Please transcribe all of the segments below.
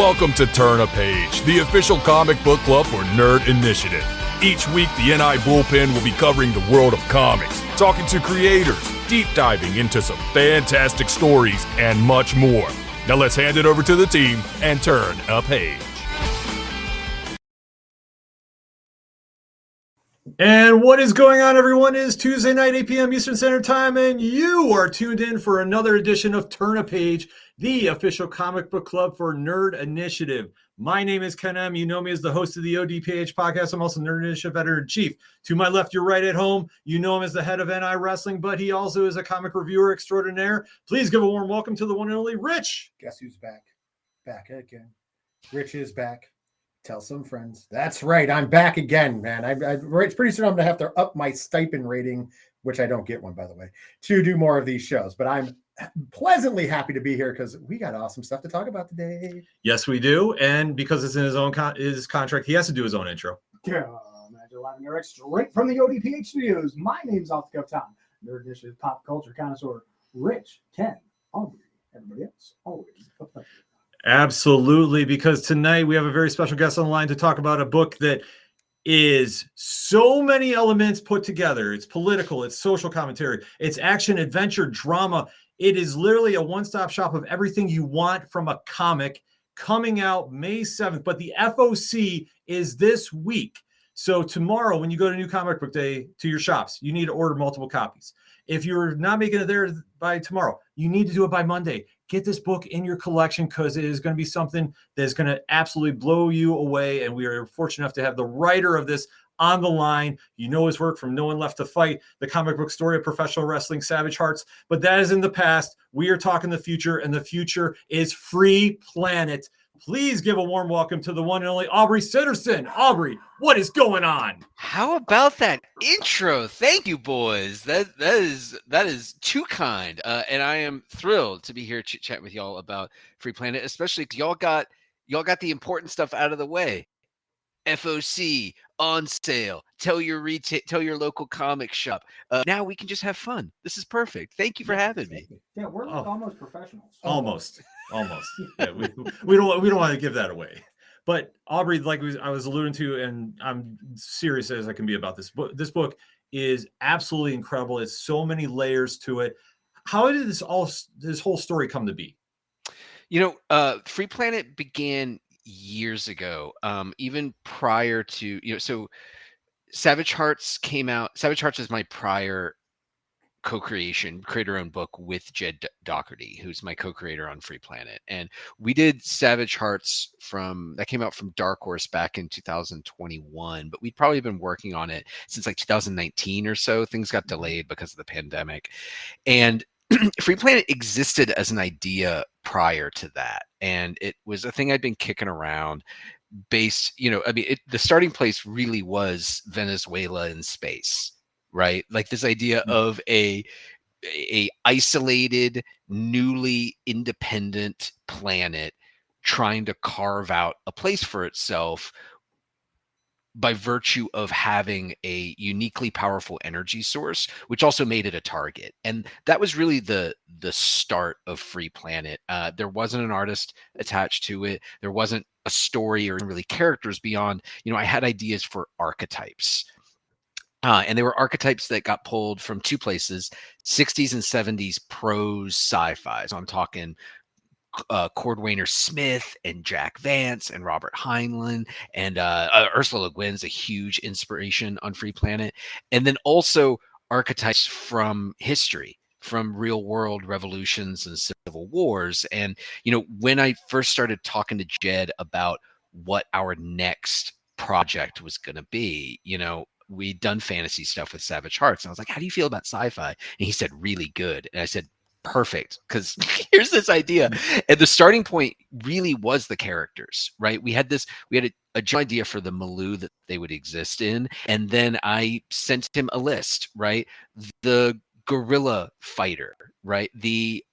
Welcome to Turn a Page, the official comic book club for Nerd Initiative. Each week, the NI Bullpen will be covering the world of comics, talking to creators, deep diving into some fantastic stories, and much more. Now let's hand it over to the team and turn a page. And what is going on, everyone? It is Tuesday night, 8 p.m. Eastern Standard Time, and you are tuned in for another edition of Turn a Page, the official comic book club for Nerd Initiative. My name is Ken M. You know me as the host of the ODPH podcast. I'm also Nerd Initiative Editor-in-Chief. To my left, your right at home, you know him as the head of NI Wrestling, but he also is a comic reviewer extraordinaire. Please give a warm welcome to the one and only Rich. Guess who's back? Back again. Rich is back. Tell some friends. That's right. I'm back again, man. It's pretty soon I'm going to have to up my stipend rating, which I don't get one, by the way, to do more of these shows. But I'm pleasantly happy to be here because we got awesome stuff to talk about today. Yes, we do. And because it's in his own his contract, he has to do his own intro. Yeah, Magic Live and Eric, straight from the ODPH studios. My name's Off the Cuff Tom, Nerd Initiative pop culture connoisseur, Rich, Ken, Aubrey, everybody else. Always a pleasure. Absolutely, because tonight we have a very special guest on the line to talk about a book that is so many elements put together. It's political, it's social commentary, it's action, adventure, drama. It is literally a one-stop shop of everything you want from a comic, coming out May 7th. But the FOC is this week. So tomorrow, when you go to New Comic Book Day to your shops, you need to order multiple copies. If you're not making it there by tomorrow, you need to do it by Monday. Get this book in your collection because it is going to be something that's going to absolutely blow you away. And we are fortunate enough to have the writer of this on the line. You know his work from No One Left to Fight, the comic book story of professional wrestling, Savage Hearts. But that is in the past. We are talking the future, and the future is Free Planet. Please give a warm welcome to the one and only Aubrey Sitterson. Aubrey, what is going on? How about that intro? Thank you, boys. That is too kind. And I am thrilled to be here chit-chat with y'all about Free Planet, especially 'cause y'all got the important stuff out of the way. FOC on sale. Tell your local comic shop. Now we can just have fun. This is perfect. Thank you for having me. Yeah, we're like almost professionals. Almost. Yeah, we don't want to give that away. But Aubrey, like I was alluding to, and I'm serious as I can be about this book. This book is absolutely incredible. It's so many layers to it. How did this whole story come to be? Free Planet began years ago, even prior to, so Savage Hearts came out. Savage Hearts is my prior creator-owned book with Jed Doherty, who's my co-creator on Free Planet. And we did Savage Hearts that came out from Dark Horse back in 2021, but we'd probably been working on it since like 2019 or so. Things got delayed because of the pandemic. And Free Planet existed as an idea prior to that. And it was a thing I'd been kicking around based, the starting place really was Venezuela in space. Right? Like this idea of a isolated, newly independent planet trying to carve out a place for itself by virtue of having a uniquely powerful energy source, which also made it a target. And that was really the start of Free Planet. There wasn't an artist attached to it. There wasn't a story or really characters beyond, I had ideas for archetypes. And they were archetypes that got pulled from two places, 60s and 70s prose sci-fi. So I'm talking Cordwainer Smith and Jack Vance and Robert Heinlein and Ursula Le Guin's a huge inspiration on Free Planet. And then also archetypes from history, from real world revolutions and civil wars. And, when I first started talking to Jed about what our next project was going to be, we'd done fantasy stuff with Savage Hearts. And I was like, how do you feel about sci-fi? And he said, really good. And I said, perfect. Because here's this idea. And the starting point really was the characters, right? We had a general idea for the milieu that they would exist in. And then I sent him a list, right? The guerrilla fighter, right? The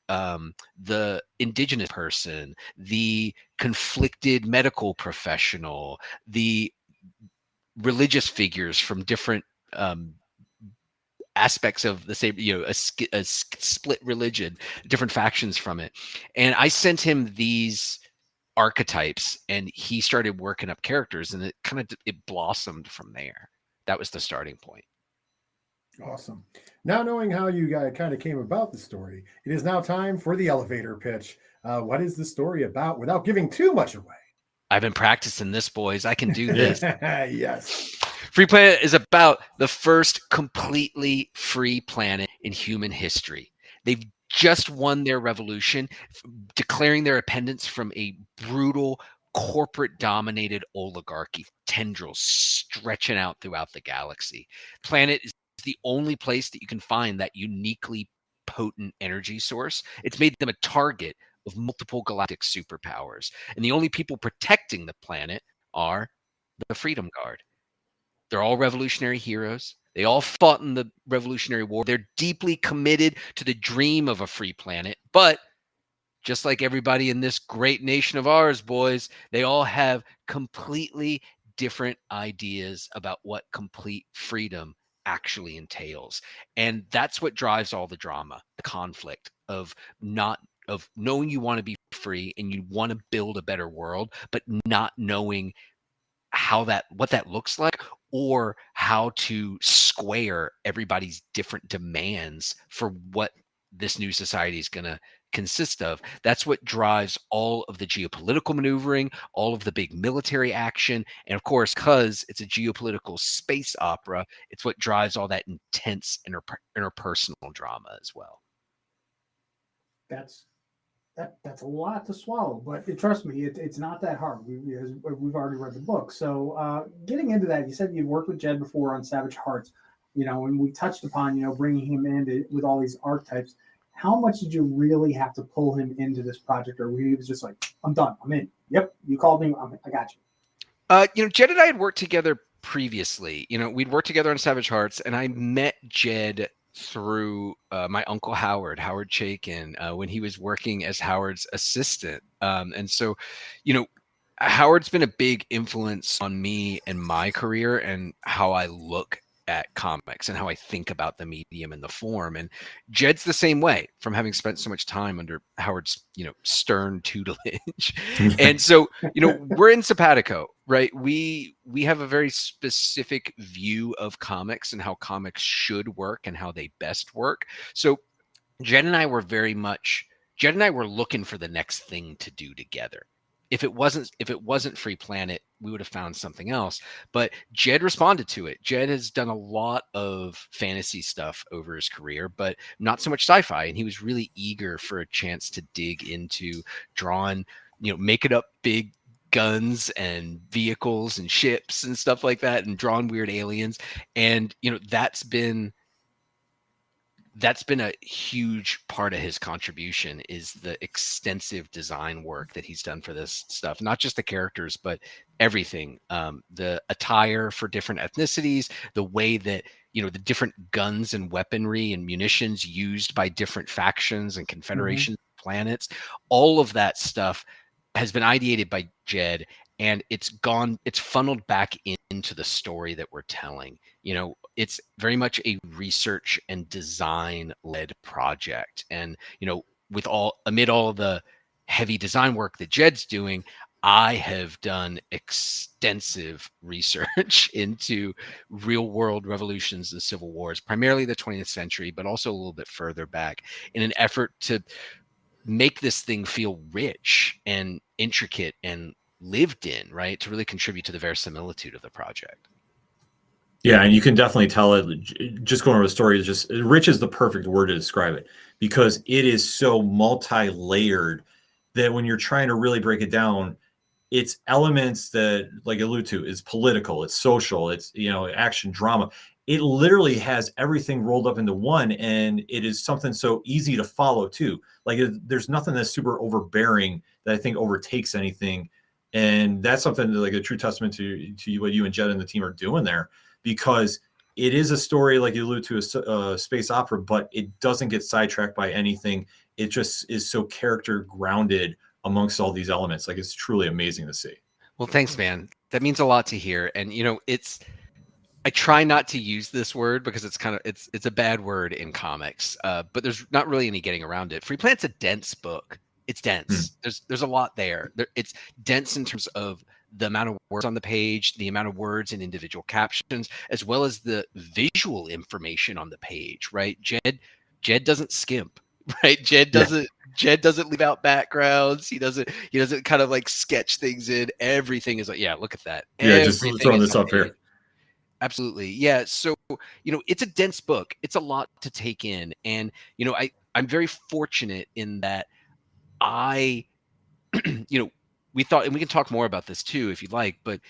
indigenous person, the conflicted medical professional, the religious figures from different aspects of the same, a split religion, different factions from it. And I sent him these archetypes, and he started working up characters, and it blossomed from there. That was the starting point. Awesome. Now knowing how you guys kind of came about the story, it is now time for the elevator pitch. What is the story about without giving too much away? I've been practicing this, boys. I can do this. Yes. Free Planet is about the first completely free planet in human history. They've just won their revolution, declaring their independence from a brutal corporate-dominated oligarchy, tendrils stretching out throughout the galaxy. Planet is the only place that you can find that uniquely potent energy source. It's made them a target of multiple galactic superpowers. And the only people protecting the planet are the Freedom Guard. They're all revolutionary heroes. They all fought in the Revolutionary War. They're deeply committed to the dream of a free planet. But just like everybody in this great nation of ours, boys, they all have completely different ideas about what complete freedom actually entails. And that's what drives all the drama, the conflict of knowing you want to be free and you want to build a better world, but not knowing what that looks like, or how to square everybody's different demands for what this new society is going to consist of. That's what drives all of the geopolitical maneuvering, all of the big military action, and of course, because it's a geopolitical space opera, it's what drives all that intense interpersonal drama as well. That's a lot to swallow, but trust me, it's not that hard. We've already read the book. So getting into that, you said you've worked with Jed before on Savage Hearts, and we touched upon, bringing him in with all these archetypes. How much did you really have to pull him into this project, or he was just like, I'm done, I'm in. Yep, you called me, I got you. Jed and I had worked together previously. We'd worked together on Savage Hearts, and I met Jed through my uncle Howard Chaykin, when he was working as Howard's assistant. And so, Howard's been a big influence on me and my career and how I look at comics and how I think about the medium and the form. And Jed's the same way, from having spent so much time under Howard's, stern tutelage. And so, we're in Simpatico, right? We have a very specific view of comics and how comics should work and how they best work. So Jed and I were looking for the next thing to do together. If it wasn't Free Planet, we would have found something else. But Jed responded to it. Jed has done a lot of fantasy stuff over his career, but not so much sci-fi. And he was really eager for a chance to dig into drawing, making up big guns and vehicles and ships and stuff like that, and drawing weird aliens. And that's been a huge part of his contribution, is the extensive design work that he's done for this stuff. Not just the characters, but everything. The attire for different ethnicities, the way that, the different guns and weaponry and munitions used by different factions and confederations, planets, all of that stuff has been ideated by Jed, and it's funneled back into the story that we're telling. It's very much a research and design led project. And, amid all the heavy design work that Jed's doing, I have done extensive research into real world revolutions and civil wars, primarily the 20th century, but also a little bit further back, in an effort to make this thing feel rich and intricate and lived in, right? To really contribute to the verisimilitude of the project. Yeah, and you can definitely tell it. Just going over the story is just rich is the perfect word to describe it, because it is so multi-layered that when you're trying to really break it down, it's elements that, like you allude to, is political, it's social, it's action, drama. It literally has everything rolled up into one, and it is something so easy to follow too. Like there's nothing that's super overbearing that I think overtakes anything, and that's something like a true testament to what you and Jed and the team are doing there. Because it is a story, like you allude to, a space opera, but it doesn't get sidetracked by anything. It just is so character grounded amongst all these elements. Like, it's truly amazing to see. Well, thanks, man. That means a lot to hear. And, I try not to use this word because it's a bad word in comics, but there's not really any getting around it. Free Planet's a dense book. It's dense. There's a lot there. It's dense in terms of the amount of words on the page, the amount of words in individual captions, as well as the visual information on the page, right? Jed doesn't skimp, right? Jed doesn't leave out backgrounds. He doesn't kind of like sketch things in. Everything is like, yeah, look at that. Yeah, just Everything throwing is this up here. Absolutely. Yeah. So, it's a dense book. It's a lot to take in. And, I'm very fortunate in that I, we thought, and we can talk more about this too, if you'd like, but,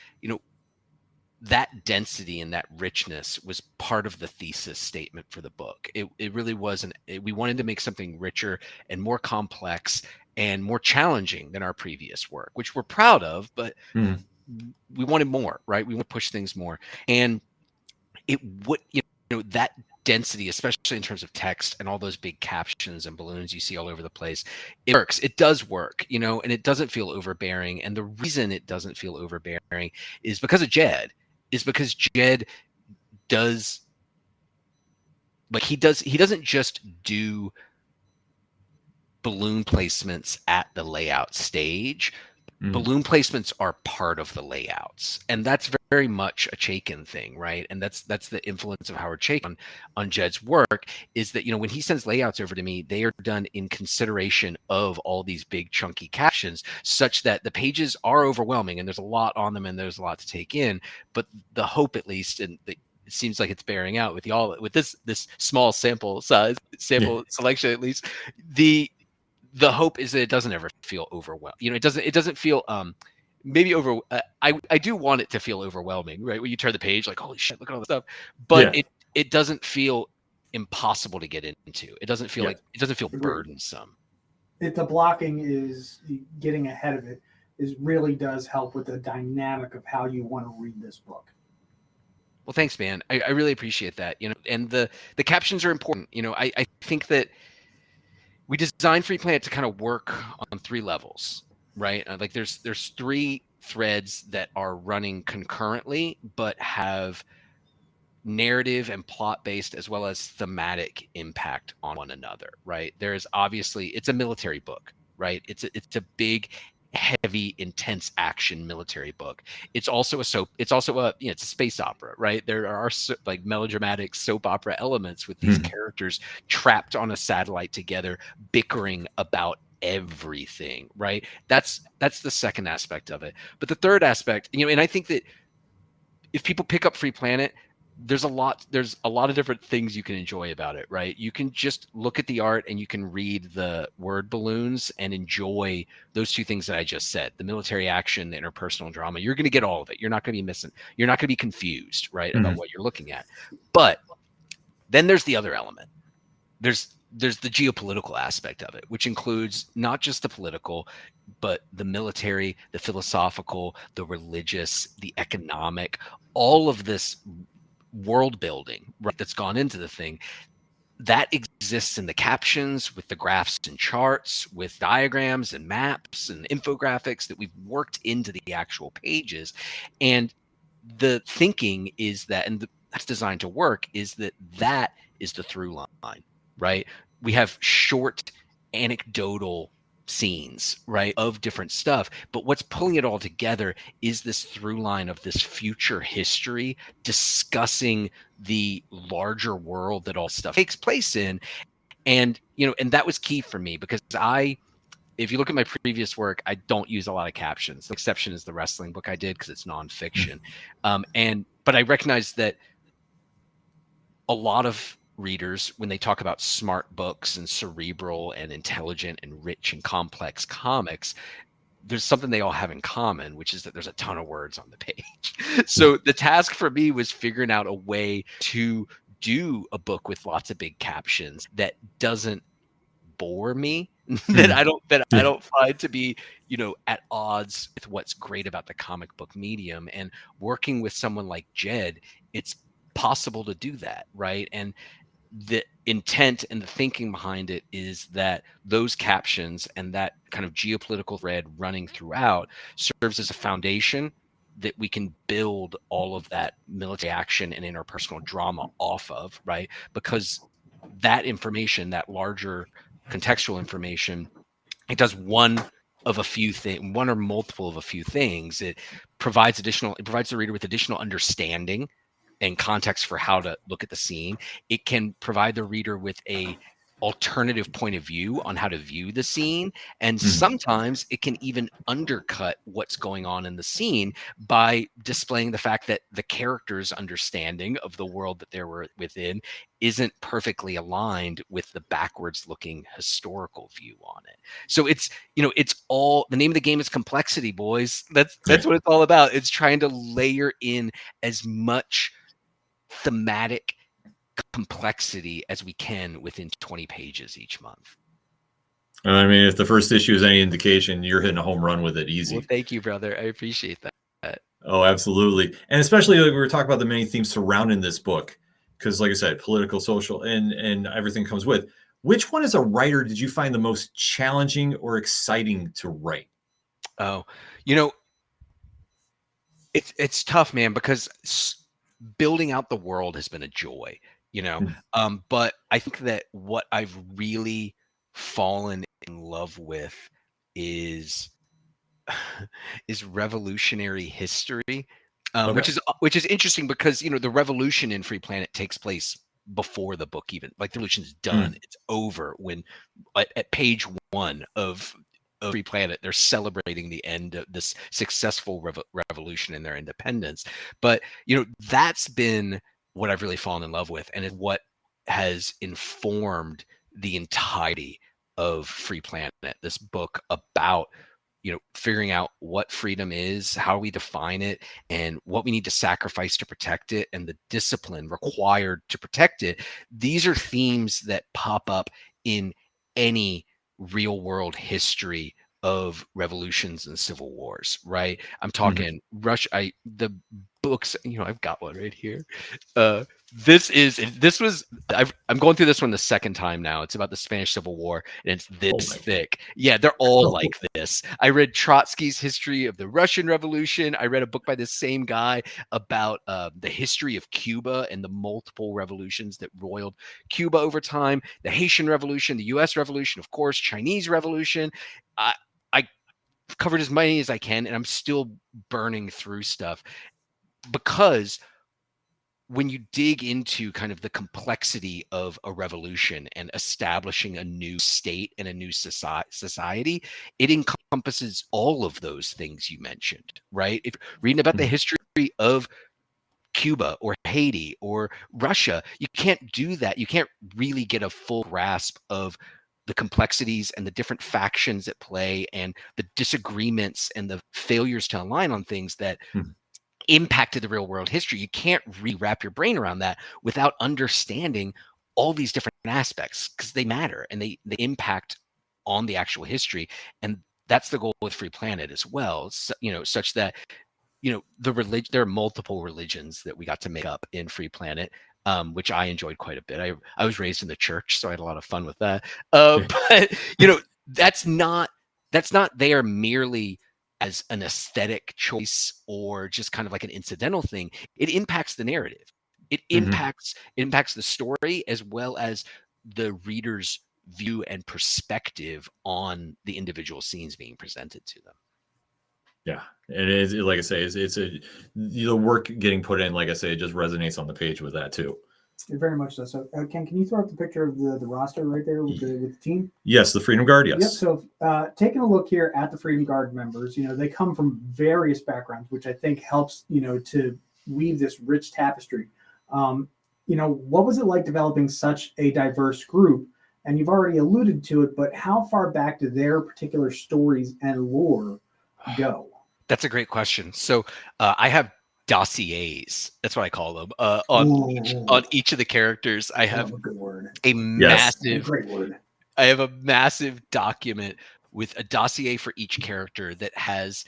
that density and that richness was part of the thesis statement for the book. It really wasn't, we wanted to make something richer and more complex and more challenging than our previous work, which we're proud of, but we wanted more, right? We want to push things more. And it would, that density, especially in terms of text and all those big captions and balloons you see all over the place, it works. It does work, and it doesn't feel overbearing. And the reason it doesn't feel overbearing is because of Jed. Is because Jed does, like, he doesn't just do balloon placements at the layout stage. Balloon placements are part of the layouts, and that's very much a Chaykin thing, right? And that's the influence of Howard Chaykin on Jed's work, is that, when he sends layouts over to me, they are done in consideration of all these big chunky captions, such that the pages are overwhelming and there's a lot on them and there's a lot to take in. But the hope, at least, and it seems like it's bearing out with y'all with this small sample selection, at least, the hope is that it doesn't ever feel overwhelming. It doesn't feel maybe over. I do want it to feel overwhelming, right? When you turn the page, like, holy shit, look at all this stuff. But it doesn't feel impossible to get into. It doesn't feel like, it doesn't feel burdensome. The blocking is getting ahead of it really does help with the dynamic of how you want to read this book. Well, thanks, man. I really appreciate that. And the captions are important. I think that we designed Free Planet to kind of work on 3 levels, right? Like there's 3 threads that are running concurrently, but have narrative and plot-based as well as thematic impact on one another, right? There's obviously, it's a military book, right? It's a big, heavy, intense action military book. It's also it's a space opera, right? There are like melodramatic soap opera elements with these characters trapped on a satellite together, bickering about everything, right? That's the second aspect of it. But the third aspect, and I think that if people pick up Free Planet, there's a lot of different things you can enjoy about it, right? You can just look at the art and you can read the word balloons and enjoy those 2 things that I just said, the military action, the interpersonal drama. You're going to get all of it. You're not going to be missing. You're not going to be confused, right, about what you're looking at. But then there's the other element. There's the geopolitical aspect of it, which includes not just the political, but the military, the philosophical, the religious, the economic, all of this world building, right, that's gone into the thing that exists in the captions, with the graphs and charts, with diagrams and maps and infographics that we've worked into the actual pages. And the thinking is that, and that's designed to work, is that is the through line, right? We have short anecdotal scenes, right, of different stuff, but what's pulling it all together is this through line of this future history discussing the larger world that all stuff takes place in. And and that was key for me, because if you look at my previous work, I don't use a lot of captions. The exception is the wrestling book I did, because it's nonfiction. But I recognize that a lot of readers, when they talk about smart books and cerebral and intelligent and rich and complex comics, there's something they all have in common, which is that there's a ton of words on the page. So the task for me was figuring out a way to do a book with lots of big captions that doesn't bore me, that I don't find to be, at odds with what's great about the comic book medium. And working with someone like Jed, it's possible to do that, right? And the intent and the thinking behind it is that those captions and that kind of geopolitical thread running throughout serves as a foundation that we can build all of that military action and interpersonal drama off of, right? Because that information, that larger contextual information, it does one or multiple of a few things. It provides the reader with additional understanding and context for how to look at the scene. It can provide the reader with a alternative point of view on how to view the scene. And sometimes it can even undercut what's going on in the scene by displaying the fact that the character's understanding of the world that they were within isn't perfectly aligned with the backwards looking historical view on it. So it's, it's all, the name of the game is complexity, boys. That's what it's all about. It's trying to layer in as much thematic complexity as we can within 20 pages each month. I mean, if the first issue is any indication, you're hitting a home run with it easy. Well, thank you, brother. I appreciate that. Oh, absolutely. And especially like we were talking about the many themes surrounding this book, because like I said, political, social, and everything comes with. Which one as a writer did you find the most challenging or exciting to write? Oh, it's tough, man, because building out the world has been a joy, but I think that what I've really fallen in love with is revolutionary history, which is interesting because the revolution in Free Planet takes place before the book even, like, the revolution's done. It's over when at page 1 of Free Planet they're celebrating the end of this successful revolution and their independence. But that's been what I've really fallen in love with, and is what has informed the entirety of Free Planet, this book about figuring out what freedom is, how we define it, and what we need to sacrifice to protect it, and the discipline required to protect it. These are themes that pop up in any real world history of revolutions and civil wars, right? I'm talking Russia. The books, I've got one right here. I'm going through this one the second time now. It's about the Spanish Civil War, and it's this thick. Yeah, they're all like this. I read Trotsky's History of the Russian Revolution. I read a book by this same guy about the history of Cuba and the multiple revolutions that roiled Cuba over time. The Haitian Revolution, the U.S. Revolution, of course, Chinese Revolution. I covered as many as I can, and I'm still burning through stuff, because when you dig into kind of the complexity of a revolution and establishing a new state and a new society, it encompasses all of those things you mentioned, right? If reading about the history of Cuba or Haiti or Russia, you can't do that. You can't really get a full grasp of the complexities and the different factions at play and the disagreements and the failures to align on things that impacted the real world history. You can't wrap your brain around that without understanding all these different aspects, because they matter and they impact on the actual history. And that's the goal with Free Planet as well. So, such that, there are multiple religions that we got to make up in Free Planet, which I enjoyed quite a bit. I was raised in the church, so I had a lot of fun with that. But that's not there merely as an aesthetic choice or just kind of like an incidental thing. It impacts the narrative. It impacts the story, as well as the reader's view and perspective on the individual scenes being presented to them. Yeah, and it is, like I say, it's the work getting put in. Like I say, it just resonates on the page with that too. It very much does. So, Ken, can you throw up the picture of the roster right there with the team? Yes, the Freedom Guard. Yes. Yep. So, taking a look here at the Freedom Guard members, they come from various backgrounds, which I think helps, to weave this rich tapestry. What was it like developing such a diverse group? And you've already alluded to it, but how far back do their particular stories and lore go? That's a great question. So, I have dossiers, that's what I call them, on each of the characters. I have a massive, great word. I have a massive document with a dossier for each character that has,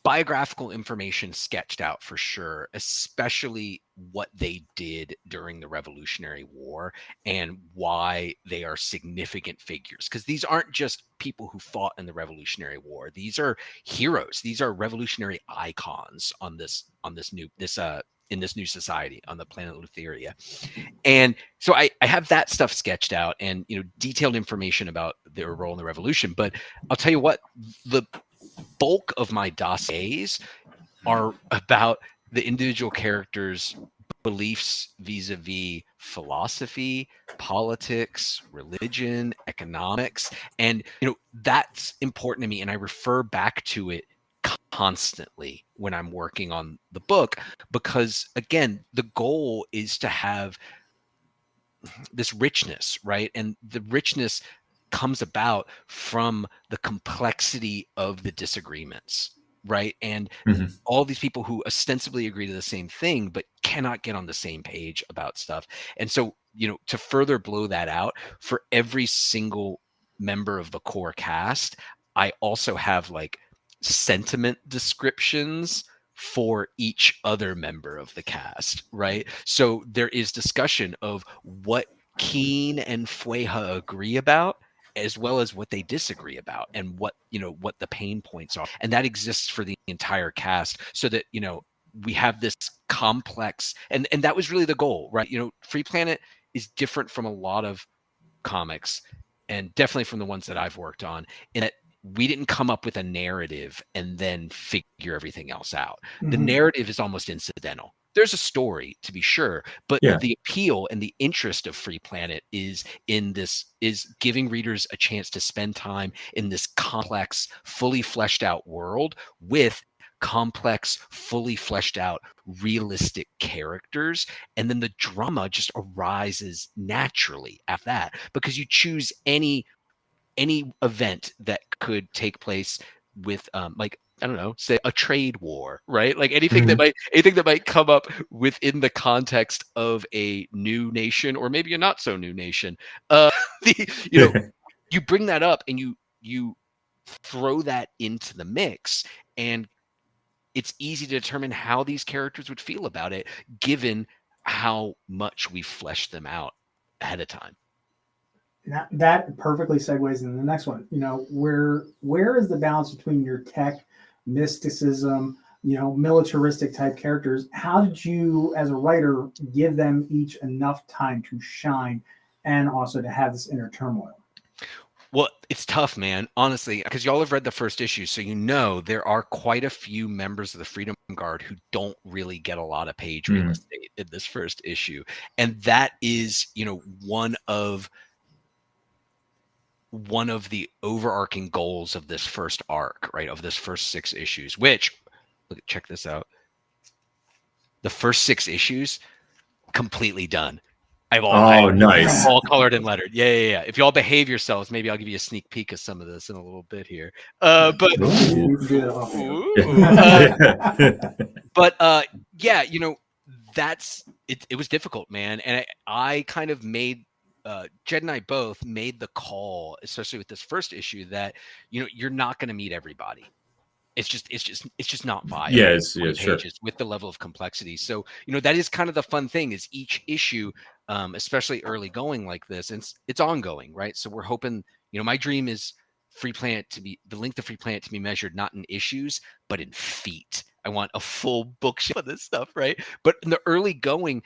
biographical information sketched out for sure, especially what they did during the Revolutionary War and why they are significant figures. Because these aren't just people who fought in the Revolutionary War. These are heroes. These are revolutionary icons on this in this new society on the planet Lutheria. And so I have that stuff sketched out and, detailed information about their role in the revolution. But I'll tell you what, the bulk of my dossiers are about the individual characters' beliefs vis-a-vis philosophy, politics, religion, economics. And, that's important to me. And I refer back to it constantly when I'm working on the book, because again, the goal is to have this richness, right? And the richness comes about from the complexity of the disagreements, right? And all these people who ostensibly agree to the same thing, but cannot get on the same page about stuff. And so, to further blow that out, for every single member of the core cast, I also have like sentiment descriptions for each other member of the cast, right? So there is discussion of what Keen and Fueja agree about, as well as what they disagree about, and what the pain points are. And that exists for the entire cast, so that we have this complex, and that was really the goal, right? Free Planet is different from a lot of comics, and definitely from the ones that I've worked on, in that we didn't come up with a narrative and then figure everything else out. The narrative is almost incidental. There's a story, to be sure, but the appeal and the interest of Free Planet is giving readers a chance to spend time in this complex, fully fleshed out world with complex, fully fleshed out, realistic characters. And then the drama just arises naturally after that, because you choose any event that could take place with like, I don't know, say a trade war, right? Like anything that might come up within the context of a new nation, or maybe a not so new nation. You bring that up and you throw that into the mix, and it's easy to determine how these characters would feel about it, given how much we fleshed them out ahead of time. That perfectly segues into the next one. Where is the balance between your tech, mysticism, militaristic type characters? How did you, as a writer, give them each enough time to shine and also to have this inner turmoil? Well, it's tough, man, honestly, because y'all have read the first issue, so there are quite a few members of the Freedom Guard who don't really get a lot of page real estate in this first issue. And that is, one of the overarching goals of this first arc, right? Of this first 6 issues, which, check this out. The first 6 issues, completely done. Nice. All colored and lettered. Yeah. If you all behave yourselves, maybe I'll give you a sneak peek of some of this in a little bit here. But that's it. It was difficult, man, and I kind of made. Jed and I both made the call, especially with this first issue, that you're not going to meet everybody. It's just not viable. Yes, sure. With the level of complexity. So that is kind of the fun thing, is each issue, especially early going like this, and it's ongoing, right? So we're hoping, my dream is Free Planet to be the length of Free Planet to be measured not in issues but in feet. I want a full bookshelf of this stuff, right? But in the early going,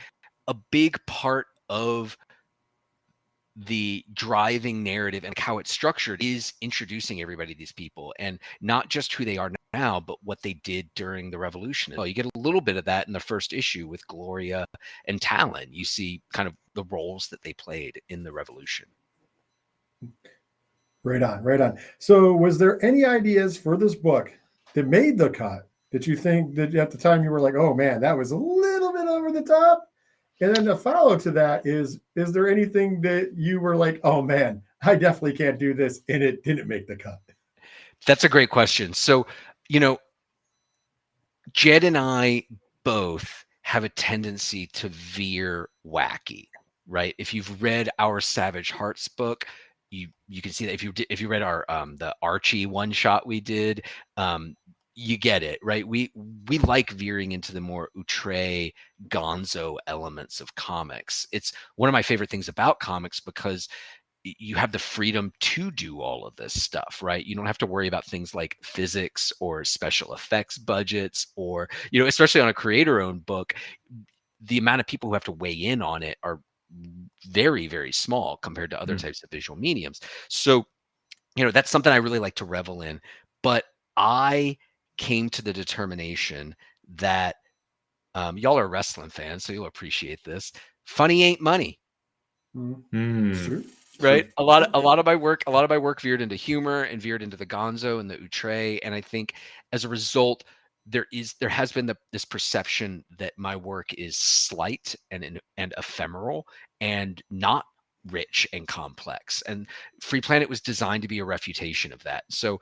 a big part of the driving narrative and how it's structured is introducing everybody to these people, and not just who they are now, but what they did during the revolution. Well, you get a little bit of that in the first issue with Gloria and Talon. You see kind of the roles that they played in the revolution. Right on. So was there any ideas for this book that made the cut that you think that at the time you were like, oh man, that was a little bit over the top? And then the follow to that is there anything that you were like, oh man, I definitely can't do this, and it didn't make the cut? That's a great question. So, Jed and I both have a tendency to veer wacky, right? If you've read our Savage Hearts book, you can see that if you read our the Archie one shot we did, you get it, right? We like veering into the more outre gonzo elements of comics. It's one of my favorite things about comics, because you have the freedom to do all of this stuff, right? You don't have to worry about things like physics or special effects budgets, or, especially on a creator-owned book, the amount of people who have to weigh in on it are very, very small compared to other types of visual mediums. So, that's something I really like to revel in. But I came to the determination that y'all are wrestling fans, so you'll appreciate this. Funny ain't money. True. Right. A lot of my work veered into humor and veered into the gonzo and the outre. And I think as a result, there has been this perception that my work is slight and ephemeral and not rich and complex. And Free Planet was designed to be a refutation of that. So,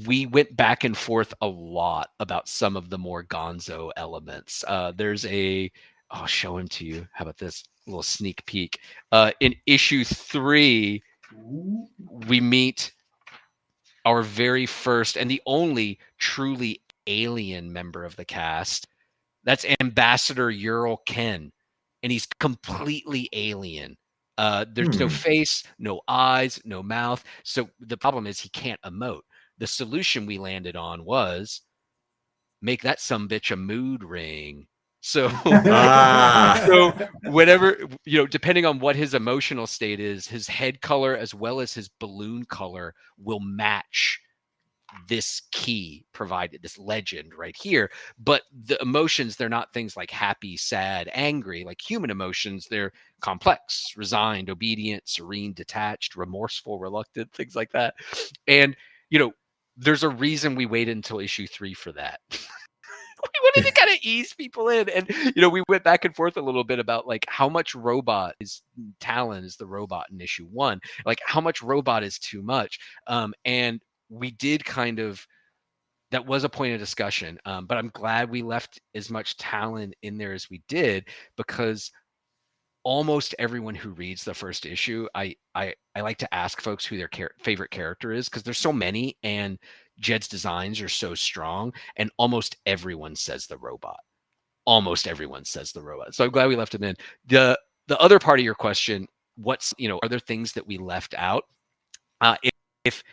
we went back and forth a lot about some of the more gonzo elements. I'll show him to you. How about this little sneak peek? In issue 3, we meet our very first and the only truly alien member of the cast. That's Ambassador Ural Ken, and he's completely alien. There's no face, no eyes, no mouth. So the problem is he can't emote. The solution we landed on was make that sumbitch a mood ring. So, so whatever, depending on what his emotional state is, his head color as well as his balloon color will match this key provided, this legend right here. But the emotions, they're not things like happy, sad, angry, like human emotions. They're complex, resigned, obedient, serene, detached, remorseful, reluctant, things like that. And, there's a reason we waited until issue 3 for that. We wanted to kind of ease people in. And, we went back and forth a little bit about like how much robot is Talon is the robot in issue 1, like how much robot is too much. And we did that was a point of discussion. But I'm glad we left as much Talon in there as we did, because almost everyone who reads the first issue, I like to ask folks who their favorite character is, because there's so many and Jed's designs are so strong, and almost everyone says the robot. So I'm glad we left him in. The other part of your question, are there things that we left out? If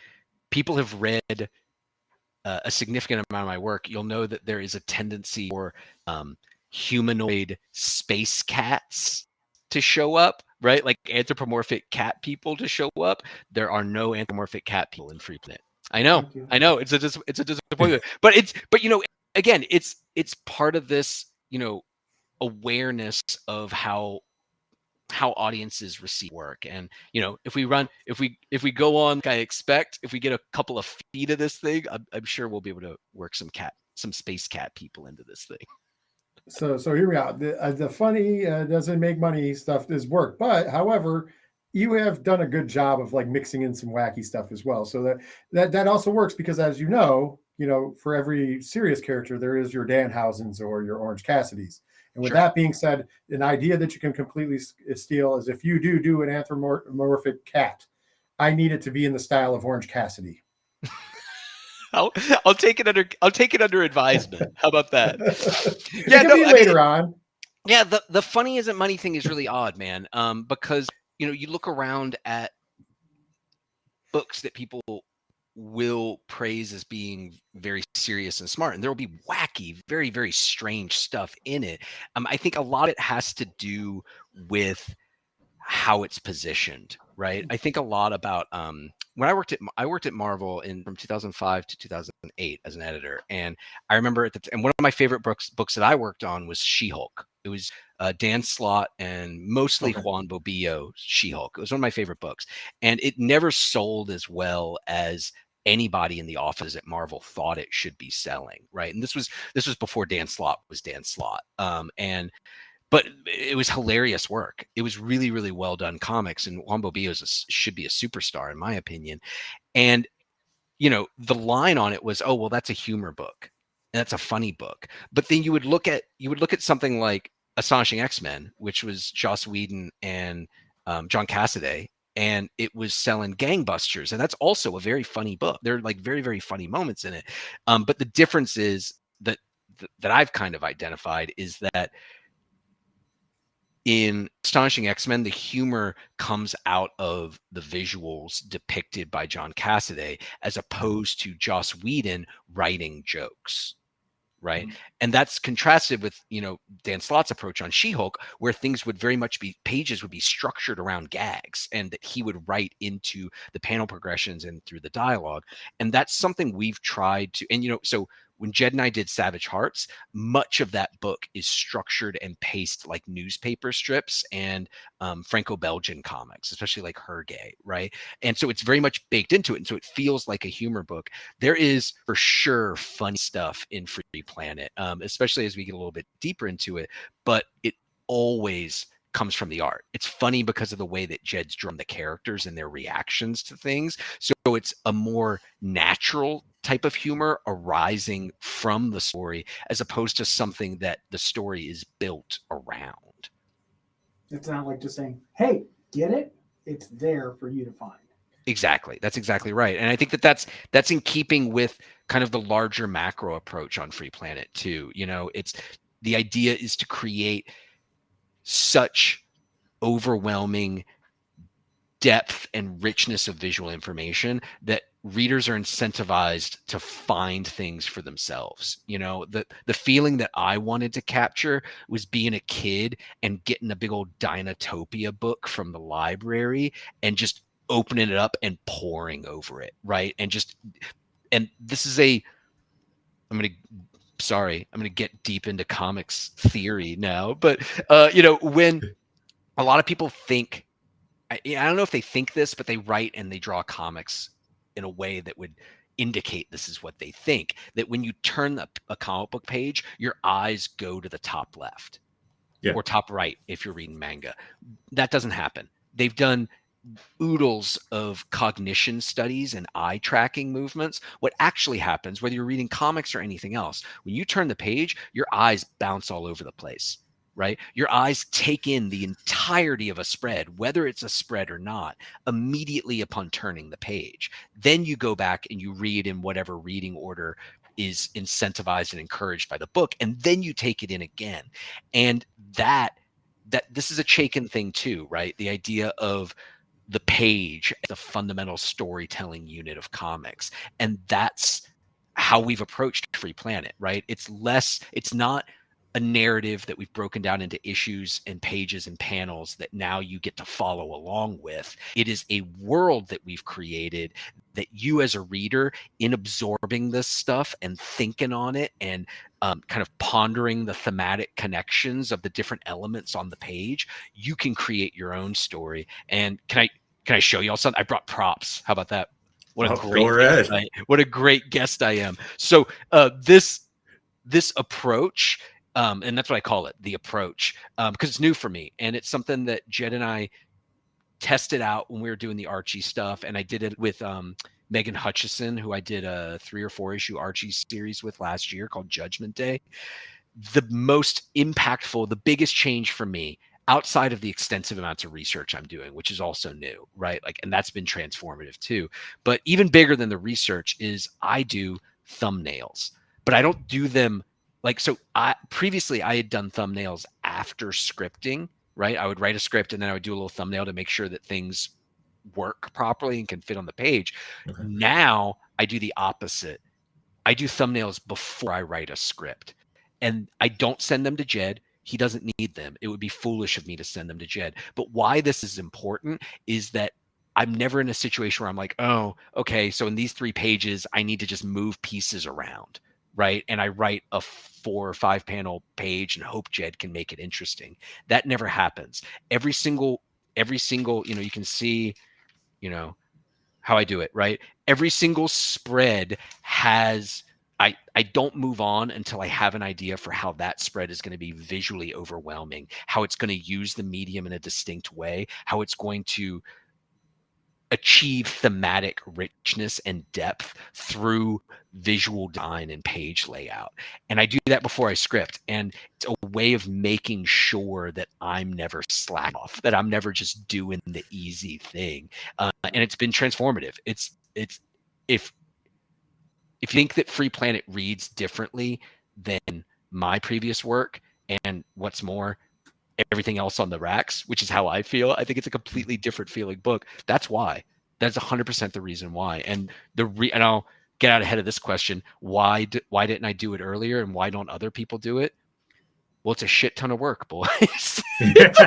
people have read a significant amount of my work, you'll know that there is a tendency for humanoid space cats to show up, right? Like anthropomorphic cat people to show up. There are no anthropomorphic cat people in Free Planet. I know. It's a disappointment, but again, it's part of this, awareness of how audiences receive work. And if we go on like I expect, if we get a couple of feet of this thing, I'm sure we'll be able to work some space cat people into this thing. So here we are. The funny doesn't make money stuff is work, but however, you have done a good job of like mixing in some wacky stuff as well. So that also works, because as you know, for every serious character there is your Danhausens or your Orange Cassidys. And with that being said, an idea that you can completely steal is if you do an anthropomorphic cat, I need it to be in the style of Orange Cassidy. I'll take it under advisement. How about that? Later on. Yeah, the funny isn't money thing is really odd, man. Because you look around at books that people will praise as being very serious and smart, and there will be wacky, very, very strange stuff in it. I think a lot of it has to do with how it's positioned, right? I think a lot about when I worked at Marvel from 2005 to 2008 as an editor, and I remember and one of my favorite books that I worked on was She-Hulk. It was Dan Slott and mostly Juan Bobillo She-Hulk. It was one of my favorite books, and it never sold as well as anybody in the office at Marvel thought it should be selling, right? And this was before Dan Slott was Dan Slott, but it was hilarious work. It was really, really well done comics, and Juan Bobillo should be a superstar in my opinion. And the line on it was, oh well, that's a humor book and that's a funny book. But then you would look at something like Astonishing X-Men, which was Joss Whedon and John Cassaday, and it was selling gangbusters, and that's also a very funny book. There are like very, very funny moments in it. But the difference is that I've kind of identified is that in Astonishing X-Men, the humor comes out of the visuals depicted by John Cassaday, as opposed to Joss Whedon writing jokes. Right. And that's contrasted with, Dan Slott's approach on She-Hulk, where things would very much be, pages would be structured around gags, and that he would write into the panel progressions and through the dialogue. And that's something we've tried to, and, so when Jed and I did Savage Hearts, much of that book is structured and paced like newspaper strips and Franco-Belgian comics, especially like Hergé, right? And so it's very much baked into it. And so it feels like a humor book. There is for sure funny stuff in Free Planet, especially as we get a little bit deeper into it, but it always comes from the art. It's funny because of the way that Jed's drawn the characters and their reactions to things. So it's a more natural type of humor arising from the story, as opposed to something that the story is built around. It's not like just saying, hey, get it? It's there for you to find. Exactly. That's exactly right. And I think that that's in keeping with kind of the larger macro approach on Free Planet too. It's, the idea is to create such overwhelming depth and richness of visual information that readers are incentivized to find things for themselves. The feeling that I wanted to capture was being a kid and getting a big old Dinotopia book from the library and just opening it up and poring over it, right? And this is I'm going to get deep into comics theory now, but when a lot of people think, I don't know if they think this, but they write and they draw comics in a way that would indicate this is what they think, that when you turn a comic book page, your eyes go to the top left or top right if you're reading manga. That doesn't happen. They've done oodles of cognition studies and eye tracking movements. What actually happens, whether you're reading comics or anything else, when you turn the page, your eyes bounce all over the place. Right? Your eyes take in the entirety of a spread, whether it's a spread or not, immediately upon turning the page. Then you go back and you read in whatever reading order is incentivized and encouraged by the book, and then you take it in again. And that this is a Chaikin thing too, right? The idea of the page, the fundamental storytelling unit of comics. And that's how we've approached Free Planet, right? It's not a narrative that we've broken down into issues and pages and panels that now you get to follow along with. It is a world that we've created that you as a reader, in absorbing this stuff and thinking on it and kind of pondering the thematic connections of the different elements on the page, you can create your own story. And can I show y'all something? I brought props. How about that? What a great guest I am. So this approach, and that's what I call it, the approach, because it's new for me. And it's something that Jed and I tested out when we were doing the Archie stuff. And I did it with Megan Hutchison, who I did a 3 or 4 issue Archie series with last year called Judgment Day. The most impactful, the biggest change for me, outside of the extensive amounts of research I'm doing, which is also new, right? And that's been transformative too. But even bigger than the research is I do thumbnails, but I don't do them previously I had done thumbnails after scripting, right? I would write a script and then I would do a little thumbnail to make sure that things work properly and can fit on the page. Okay. Now I do the opposite. I do thumbnails before I write a script, and I don't send them to Jed. He doesn't need them. It would be foolish of me to send them to Jed. But why this is important is that I'm never in a situation where I'm like, oh, okay, so in these 3 pages, I need to just move pieces around. Right. And I write a 4 or 5 panel page and hope Jed can make it interesting. That never happens. Every single, you can see, how I do it, right? Every single spread has, I don't move on until I have an idea for how that spread is going to be visually overwhelming, how it's going to use the medium in a distinct way, how it's going to achieve thematic richness and depth through visual design and page layout. And I do that before I script. And it's a way of making sure that I'm never slack off, that I'm never just doing the easy thing. And it's been transformative. It's if you think that Free Planet reads differently than my previous work, and what's more, everything else on the racks, which is how I feel. I think it's a completely different feeling book. That's why. That's 100% the reason why. And and I'll get out ahead of this question. Why didn't I do it earlier, and why don't other people do it? Well, it's a shit ton of work, boys. It's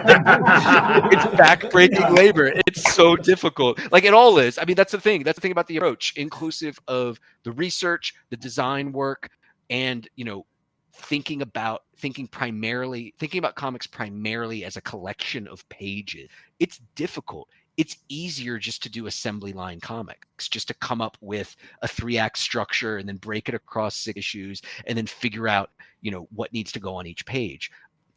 backbreaking labor. It's so difficult. Like it all is. I mean, that's the thing. That's the thing about the approach, inclusive of the research, the design work, and thinking about comics primarily as a collection of pages. It's difficult. It's easier just to do assembly line comics, just to come up with a 3-act structure and then break it across 6 issues and then figure out, what needs to go on each page.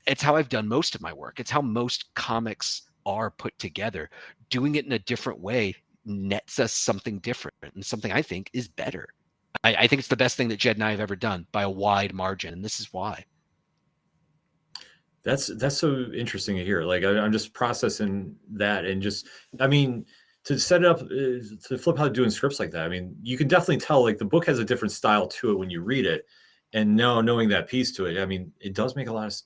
It's how I've done most of my work. It's how most comics are put together. Doing it in a different way nets us something different and something I think is better. I think it's the best thing that Jed and I have ever done by a wide margin, and this is why. That's so interesting to hear. Like I'm just processing that, and just, I mean, to set it up, to flip how to do in scripts like that. I mean, you can definitely tell like the book has a different style to it when you read it, and now knowing that piece to it, I mean, it does make a lot of.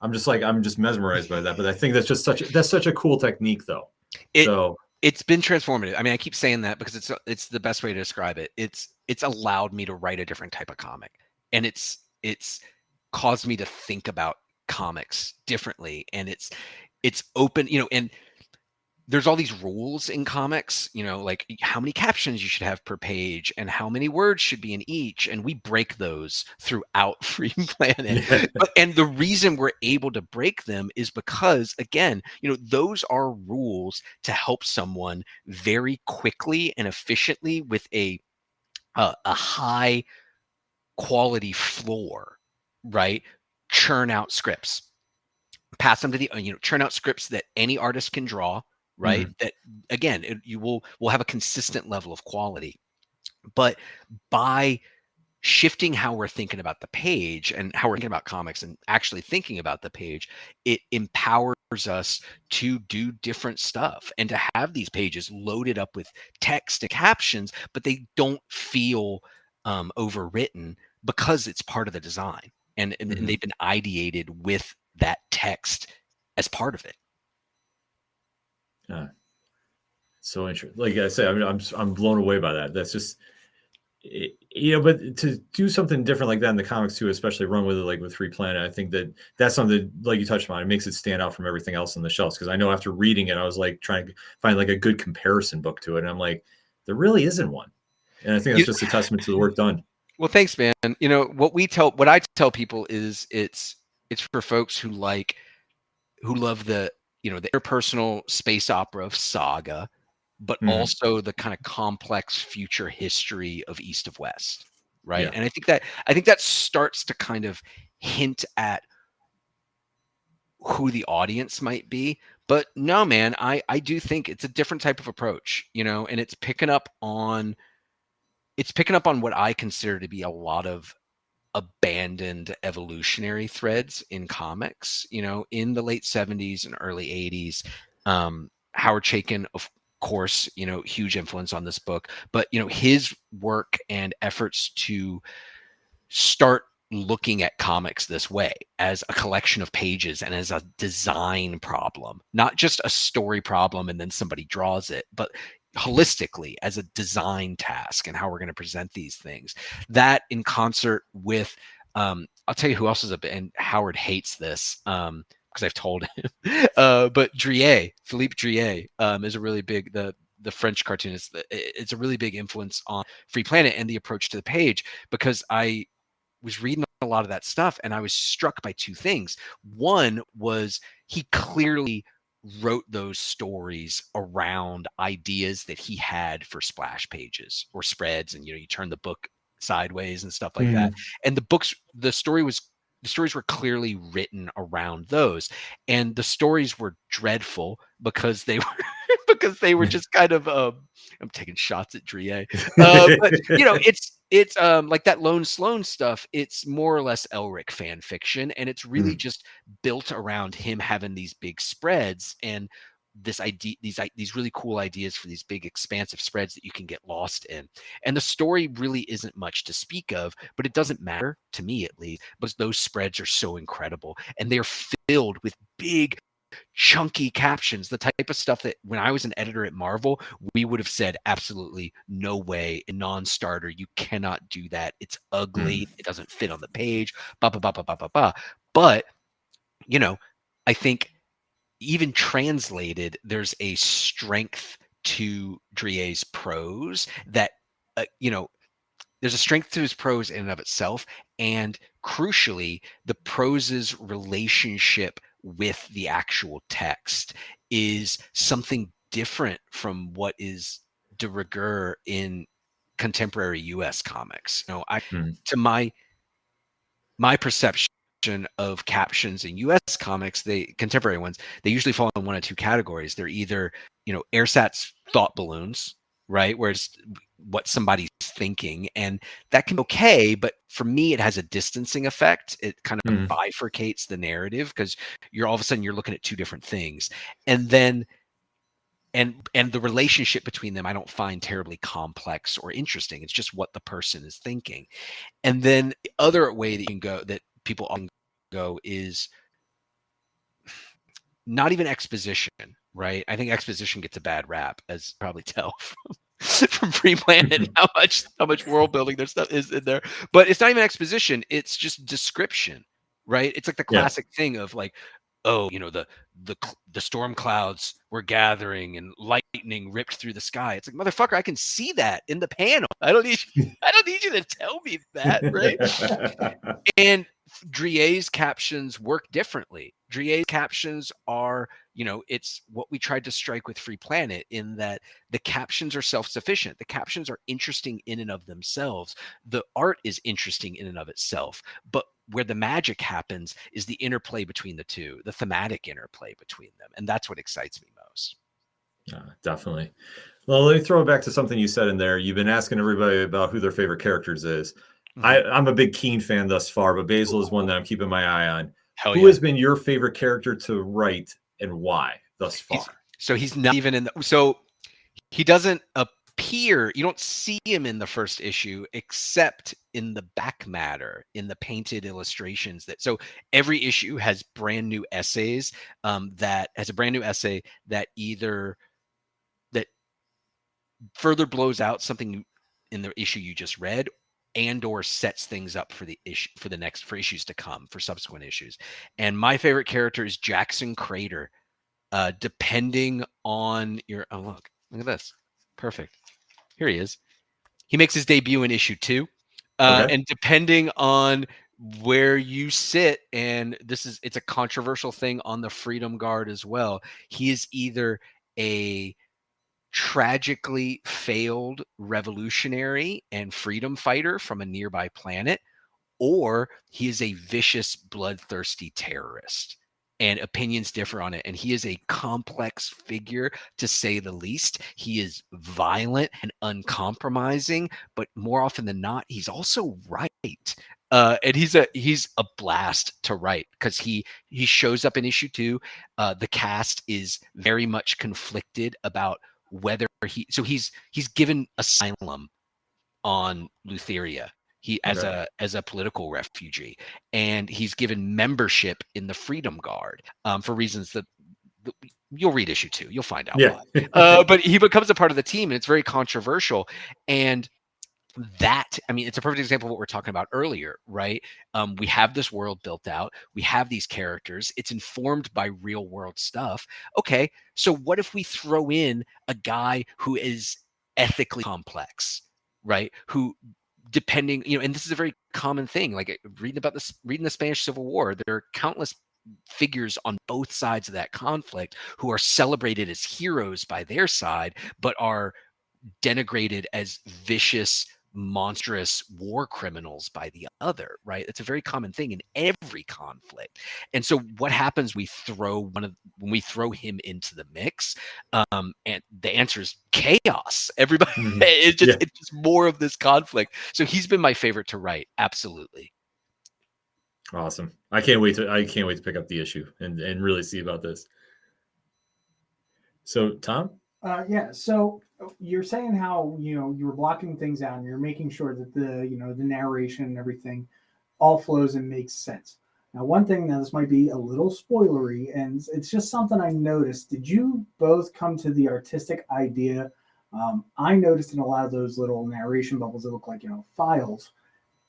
I'm just mesmerized by that. But I think that's such a cool technique, though. It's been transformative. I mean, I keep saying that because it's the best way to describe it. It's allowed me to write a different type of comic, and it's caused me to think about comics differently, and it's open, and there's all these rules in comics, like how many captions you should have per page and how many words should be in each, and we break those throughout Free Planet. And the reason we're able to break them is because, again, those are rules to help someone very quickly and efficiently with a high quality floor, right? Churn out scripts, pass them to the churn out scripts that any artist can draw, right? Mm-hmm. That again, will have a consistent level of quality. But by shifting how we're thinking about the page and how we're thinking about comics and actually thinking about the page, it empowers us to do different stuff and to have these pages loaded up with text and captions, but they don't feel overwritten because it's part of the design. And they've been ideated with that text as part of it. So interesting. Like I said, I mean, I'm blown away by that. That's just, but to do something different like that in the comics too, especially run with it like with Free Planet, I think that's something that, like you touched on, it makes it stand out from everything else on the shelves. Because I know after reading it, I was like trying to find like a good comparison book to it, and I'm like, there really isn't one. And I think that's just a testament to the work done. Well, thanks, man. What I tell people is it's for folks who love the interpersonal space opera of Saga, but also the kind of complex future history of East of West, right? Yeah. And I think that starts to kind of hint at who the audience might be. But no, man, I do think it's a different type of approach, and it's picking up on what I consider to be a lot of abandoned evolutionary threads in comics, in the late 70s and early 80s. Howard Chaykin, of course, huge influence on this book, but his work and efforts to start looking at comics this way, as a collection of pages and as a design problem, not just a story problem and then somebody draws it, but holistically as a design task and how we're going to present these things. That in concert with, I'll tell you who else is and Howard hates this because I've told him, but Philippe Drier is a really big, the French cartoonist. It's a really big influence on Free Planet and the approach to the page, because I was reading a lot of that stuff and I was struck by two things. One was he clearly wrote those stories around ideas that he had for splash pages or spreads, and you turn the book sideways and stuff like that. And the stories were clearly written around those, and the stories were dreadful because they were just kind of I'm taking shots at Drier, but it's like that Lone Sloan stuff. It's more or less Elric fan fiction, and it's really just built around him having these big spreads and this idea, these really cool ideas for these big expansive spreads that you can get lost in. And the story really isn't much to speak of, but it doesn't matter to me, at least, because those spreads are so incredible and they're filled with big chunky captions, the type of stuff that when I was an editor at Marvel, we would have said absolutely no way, a non-starter. You cannot do that. It's ugly. It doesn't fit on the page. Ba ba ba ba ba ba ba. But you know, I think even translated, there's a strength to Drier's prose that there's a strength to his prose in and of itself, and crucially, the prose's relationship with the actual text is something different from what is de rigueur in contemporary U.S. comics. To my perception of captions in U.S. comics, contemporary ones, they usually fall in one of two categories. They're either airsats thought balloons, right, where it's what somebody's thinking, and that can be okay, but for me it has a distancing effect. It kind of bifurcates the narrative because you're all of a sudden you're looking at two different things, and then and the relationship between them I don't find terribly complex or interesting. It's just what the person is thinking. And then the other way that you can go, that people often go, is not even exposition, right? I think exposition gets a bad rap, as you probably tell from Free Planet, how much world building there stuff is in there. But it's not even exposition; it's just description, right? It's like the classic thing of like, oh, the storm clouds were gathering and lightning ripped through the sky. It's like, motherfucker, I can see that in the panel. I don't need you to tell me that, right? And Drier's captions work differently. Drier's captions are, it's what we tried to strike with Free Planet, in that the captions are self-sufficient. The captions are interesting in and of themselves. The art is interesting in and of itself. But where the magic happens is the interplay between the two, the thematic interplay between them. And that's what excites me most. Definitely. Well, let me throw it back to something you said in there. You've been asking everybody about who their favorite characters is. I'm a big Keen fan thus far, but Basil is one that I'm keeping my eye on. Who has been your favorite character to write and why thus far? He's not even in so he doesn't appear, you don't see him in the first issue except in the back matter, in the painted illustrations. So every issue has brand new essays, that has a brand new essay that either that further blows out something in the issue you just read, and or sets things up for the issue for issues to come, for subsequent issues. And my favorite character is Jackson Crater. Depending on your look at this. Perfect. Here he is. He makes his debut in issue 2. And depending on where you sit, and it's a controversial thing on the Freedom Guard as well, he is either a tragically failed revolutionary and freedom fighter from a nearby planet, or he is a vicious, bloodthirsty terrorist. And opinions differ on it. And he is a complex figure, to say the least. He is violent and uncompromising, but more often than not, he's also right. And he's a blast to write, because he shows up in issue 2. The cast is very much conflicted about whether he's given asylum on Lutheria. As a political refugee, and he's given membership in the Freedom Guard for reasons that you'll read issue 2, you'll find out why. But he becomes a part of the team, and it's very controversial. And it's a perfect example of what we're talking about earlier, right? We have this world built out. We have these characters. It's informed by real world stuff. Okay, so what if we throw in a guy who is ethically complex, right? Who, depending, and this is a very common thing, like reading the Spanish Civil War, there are countless figures on both sides of that conflict who are celebrated as heroes by their side, but are denigrated as vicious, monstrous war criminals by the other, right? It's a very common thing in every conflict. And so what happens, when we throw him into the mix, and the answer is chaos. Everybody, it's just more of this conflict. So he's been my favorite to write. Absolutely. Awesome. I can't wait to pick up the issue and really see about this. So Tom? So you're saying how, you were blocking things out and you're making sure that the narration and everything all flows and makes sense. Now, one thing, now this might be a little spoilery, and it's just something I noticed. Did you both come to the artistic idea? I noticed in a lot of those little narration bubbles that look like, files,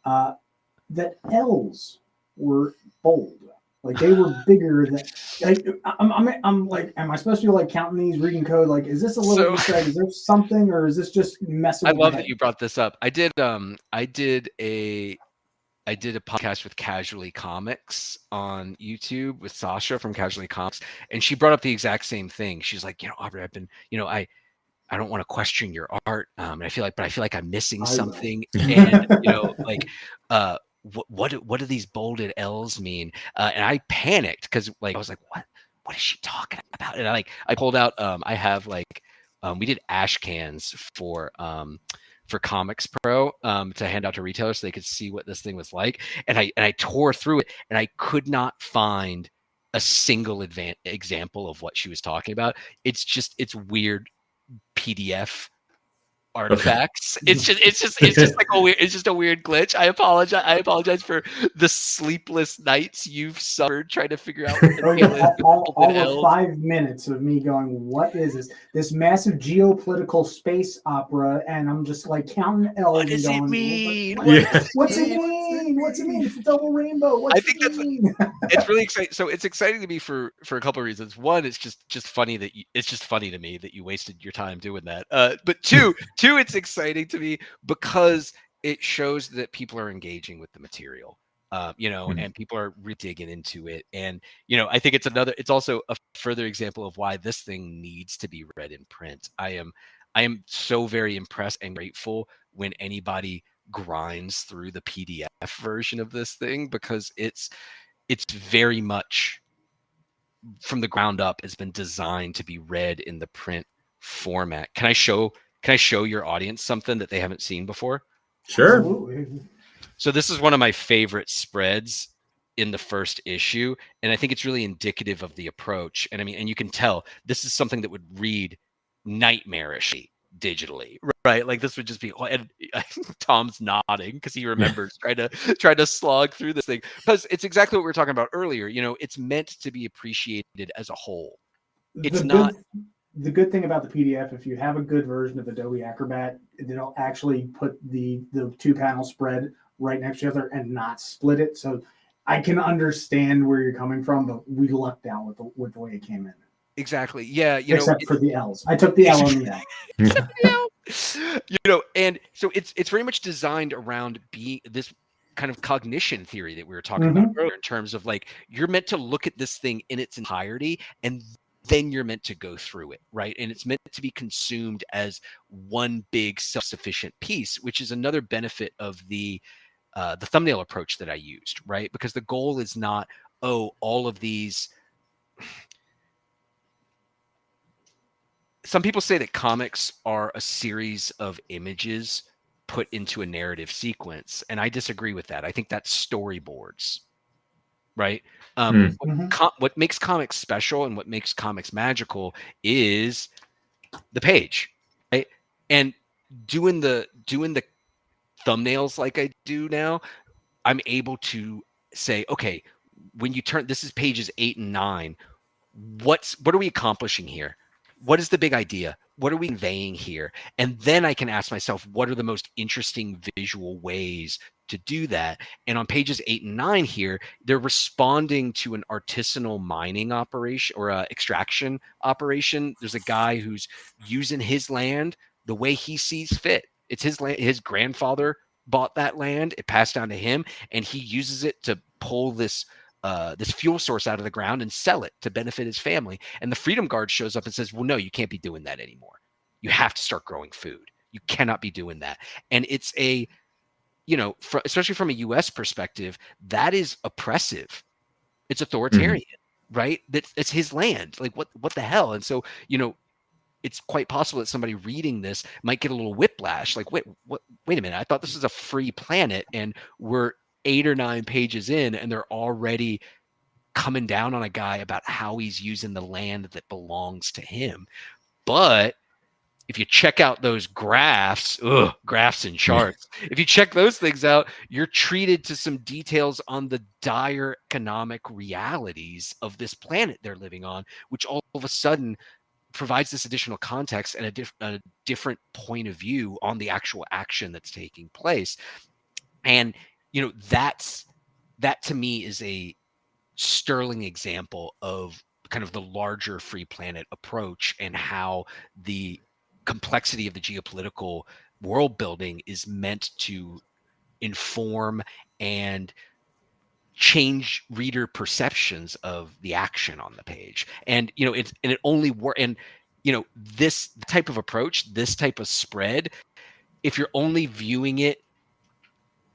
that L's were bold. Like they were bigger than. Like I'm like, am I supposed to be like counting these, reading code? Like, is this a little Easter egg? Is there something, or is this just messing? I love that you brought this up. I did a podcast with Casually Comics on YouTube with Sasha from Casually Comics, and she brought up the exact same thing. She's like, Aubrey, I've been, I don't want to question your art, and I feel like I'm missing something, and like, what do these bolded L's mean? And I panicked because I was like, what is she talking about? And I pulled out, I have we did ash cans for Comics Pro to hand out to retailers so they could see what this thing was like. And I tore through it and I could not find a single example of what she was talking about. It's weird PDF artifacts. It's just like a weird glitch. I apologize for the sleepless nights you've suffered trying to figure out all 5 minutes of me going, what is this massive geopolitical space opera, and I'm just like counting L's. What does it mean? What's it mean? It's a double rainbow. It's really exciting. So it's exciting to me for a couple of reasons. One, it's just funny it's just funny to me that you wasted your time doing that. But two, it's exciting to me because it shows that people are engaging with the material, and people are really digging into it. And, I think it's also a further example of why this thing needs to be read in print. I am so very impressed and grateful when anybody grinds through the PDF version of this thing, because it's very much from the ground up. It's been designed to be read in the print format. Can I show your audience something that they haven't seen before? Sure. Absolutely. So this is one of my favorite spreads in the first issue, and I think it's really indicative of the approach. And and you can tell this is something that would read nightmarishly digitally, right? Like this would just be, and Tom's nodding because he remembers trying to slog through this thing, because it's exactly what we were talking about earlier. It's meant to be appreciated as a whole. It's not. The good thing about the PDF, if you have a good version of Adobe Acrobat, it'll actually put the 2-panel spread right next to each other and not split it. So I can understand where you're coming from, but we lucked out with the way it came in. Exactly. Yeah. Except for the L's. I took the L on the L. And so it's very much designed around being this kind of cognition theory that we were talking about earlier, in terms of like, you're meant to look at this thing in its entirety, and then you're meant to go through it, right? And it's meant to be consumed as one big self-sufficient piece, which is another benefit of the thumbnail approach that I used, right? Because the goal is not, all of these. Some people say that comics are a series of images put into a narrative sequence, and I disagree with that. I think that's storyboards, right? What makes comics special and what makes comics magical is the page, right? And doing the thumbnails like I do now, I'm able to say, okay, when you turn, this is pages 8 and 9. What are we accomplishing here? What is the big idea? What are we conveying here? And then I can ask myself, what are the most interesting visual ways to do that? And on pages 8 and 9 here, they're responding to an artisanal mining operation or extraction operation. There's a guy who's using his land the way he sees fit. It's his land. His grandfather bought that land. It passed down to him, and he uses it to pull this fuel source out of the ground and sell it to benefit his family. And the Freedom Guard shows up and says, well, no, you can't be doing that anymore. You have to start growing food. You cannot be doing that. And it's especially from a US perspective, that is oppressive. It's authoritarian, right? It's his land. Like what the hell? And so, it's quite possible that somebody reading this might get a little whiplash. Like, wait a minute. I thought this was a free planet, and we're 8 or 9 pages in, and they're already coming down on a guy about how he's using the land that belongs to him. But if you check out those graphs and charts, if you check those things out, you're treated to some details on the dire economic realities of this planet they're living on, which all of a sudden provides this additional context and a different point of view on the actual action that's taking place. And, that to me is a sterling example of kind of the larger Free Planet approach and how the complexity of the geopolitical world building is meant to inform and change reader perceptions of the action on the page. And it only works. And this type of approach, this type of spread, if you're only viewing it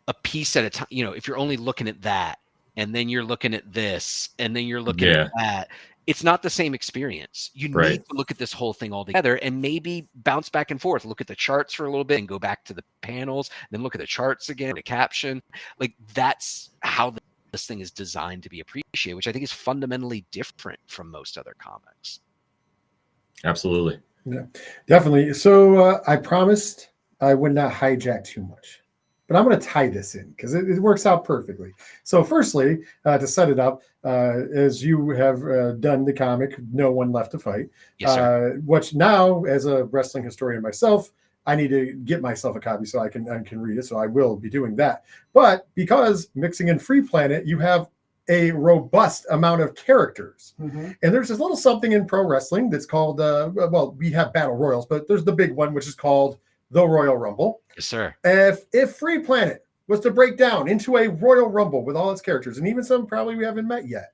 a piece at a time, if you're only looking at that, and then you're looking at this, and then you're looking at that, it's not the same experience. You need to look at this whole thing all together and maybe bounce back and forth, look at the charts for a little bit and go back to the panels, then look at the charts again, the caption. Like, that's how this thing is designed to be appreciated, which I think is fundamentally different from most other comics. Absolutely. Yeah, definitely. So I promised I would not hijack too much, but I'm going to tie this in because it works out perfectly. So firstly, to set it up, as you have done the comic, No One Left to Fight, Yes, sir. which now, as a wrestling historian myself, I need to get myself a copy so I can read it. So I will be doing that. But because mixing in Free Planet, you have a robust amount of characters. Mm-hmm. And there's this little something in pro wrestling that's called, we have battle royals, but there's the big one, which is called the Royal Rumble. Yes, sir. If Free Planet was to break down into a Royal Rumble with all its characters, and even some probably we haven't met yet,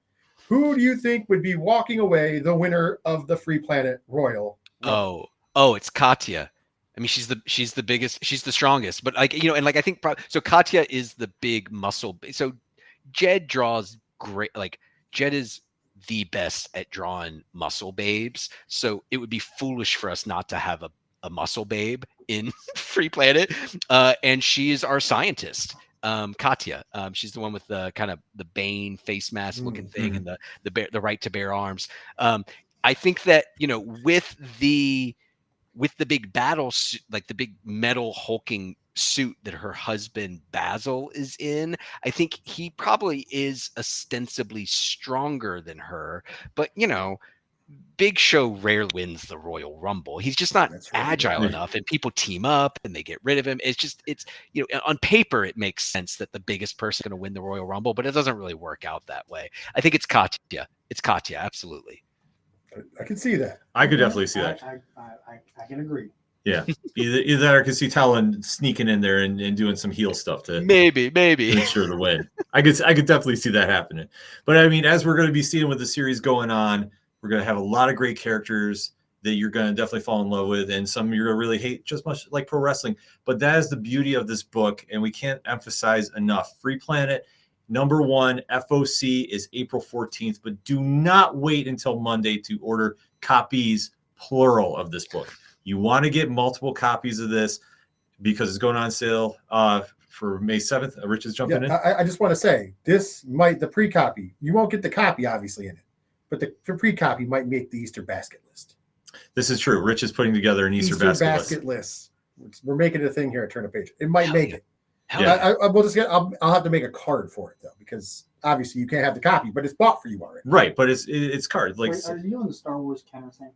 who do you think would be walking away the winner of the Free Planet Royal Rumble? Oh, it's Katya. I mean, she's the biggest, she's the strongest, but I think so. Katya is the big muscle. So Jed draws great. Like, Jed is the best at drawing muscle babes. So it would be foolish for us not to have a muscle babe in Free Planet. And she is our scientist, Katya. She's the one with the kind of the Bane face mask looking thing and the right to bear arms. I think that, with the big battle suit, like the big metal hulking suit that her husband Basil is in, I think he probably is ostensibly stronger than her, but Big Show rarely wins the Royal Rumble. He's just not agile enough, and people team up and they get rid of him. It's on paper it makes sense that the biggest person is going to win the Royal Rumble, but it doesn't really work out that way. I think it's Katya. It's Katya, absolutely. I can see that. I could definitely see that. I can agree. Yeah, either that or I could see Talon sneaking in there and doing some heel stuff to maybe ensure the win. I could definitely see that happening. But I mean, as we're going to be seeing with the series going on, we're going to have a lot of great characters that you're going to definitely fall in love with, and some you're going to really hate, just much like pro wrestling. But that is the beauty of this book, and we can't emphasize enough. Free Planet #1 FOC is April 14th, but do not wait until Monday to order copies, plural, of this book. You want to get multiple copies of this because it's going on sale for May 7th. Rich is jumping in. I just want to say, the pre-copy, you won't get the copy obviously in it, but the pre-copy might make the Easter basket list. This is true. Rich is putting together an Easter basket list. We're making it a thing here at Turn a Page. It might make it. Yeah. I'll have to make a card for it though, because obviously you can't have the copy, but it's bought for you already. Right, but it's cards. Like, wait, are you on the Star Wars Kenner thing?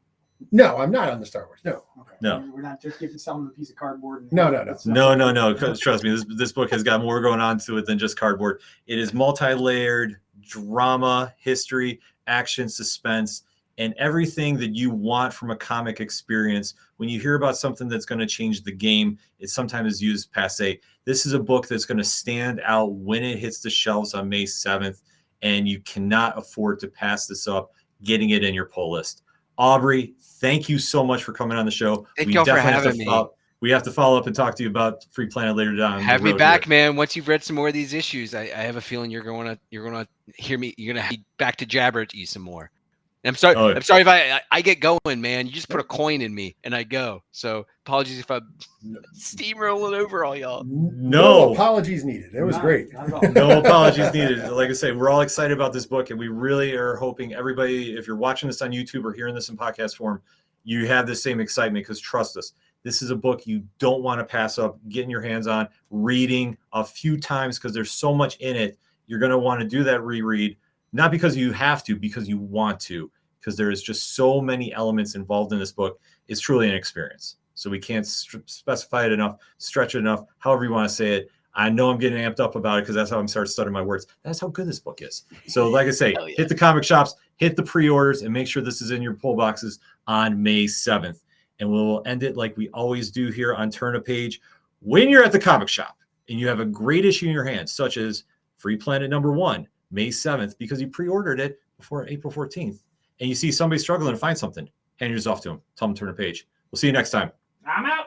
No, I'm not on the Star Wars. No. Okay. No. We're not just selling a piece of cardboard. No. No. Trust me, this book has got more going on to it than just cardboard. It is multi-layered drama, history, action, suspense, and everything that you want from a comic experience. When you hear about something that's going to change the game, it sometimes is used passé. This is a book that's going to stand out when it hits the shelves on May 7th, and you cannot afford to pass this up getting it in your pull list. Aubrey, thank you so much for coming on the show. Thank you for having me. We have to follow up and talk to you about Free Planet later down. Have me back, man. Once you've read some more of these issues, I have a feeling you're going to hear me. You're going to have me back to jabber at you some more. I'm sorry. Oh, I'm sorry if I get going, man. You just put a coin in me and I go. So apologies if I'm steamrolling over all y'all. No apologies needed. It was great. No apologies needed. Like I say, we're all excited about this book, and we really are hoping everybody, if you're watching this on YouTube or hearing this in podcast form, you have the same excitement, because trust us, this is a book you don't want to pass up getting your hands on, reading a few times, because there's so much in it. You're going to want to do that reread, not because you have to, because you want to, because there is just so many elements involved in this book. It's truly an experience. So we can't specify it enough, stretch it enough, however you want to say it. I know I'm getting amped up about it because that's how I'm starting stuttering my words. That's how good this book is. So like I say, hit the comic shops, hit the pre-orders, and make sure this is in your pull boxes on May 7th. And we'll end it like we always do here on Turn a Page. When you're at the comic shop and you have a great issue in your hands, such as Free Planet #1, May 7th, because you pre-ordered it before April 14th, and you see somebody struggling to find something, hand yours off to them. Tell them to turn a page. We'll see you next time. I'm out.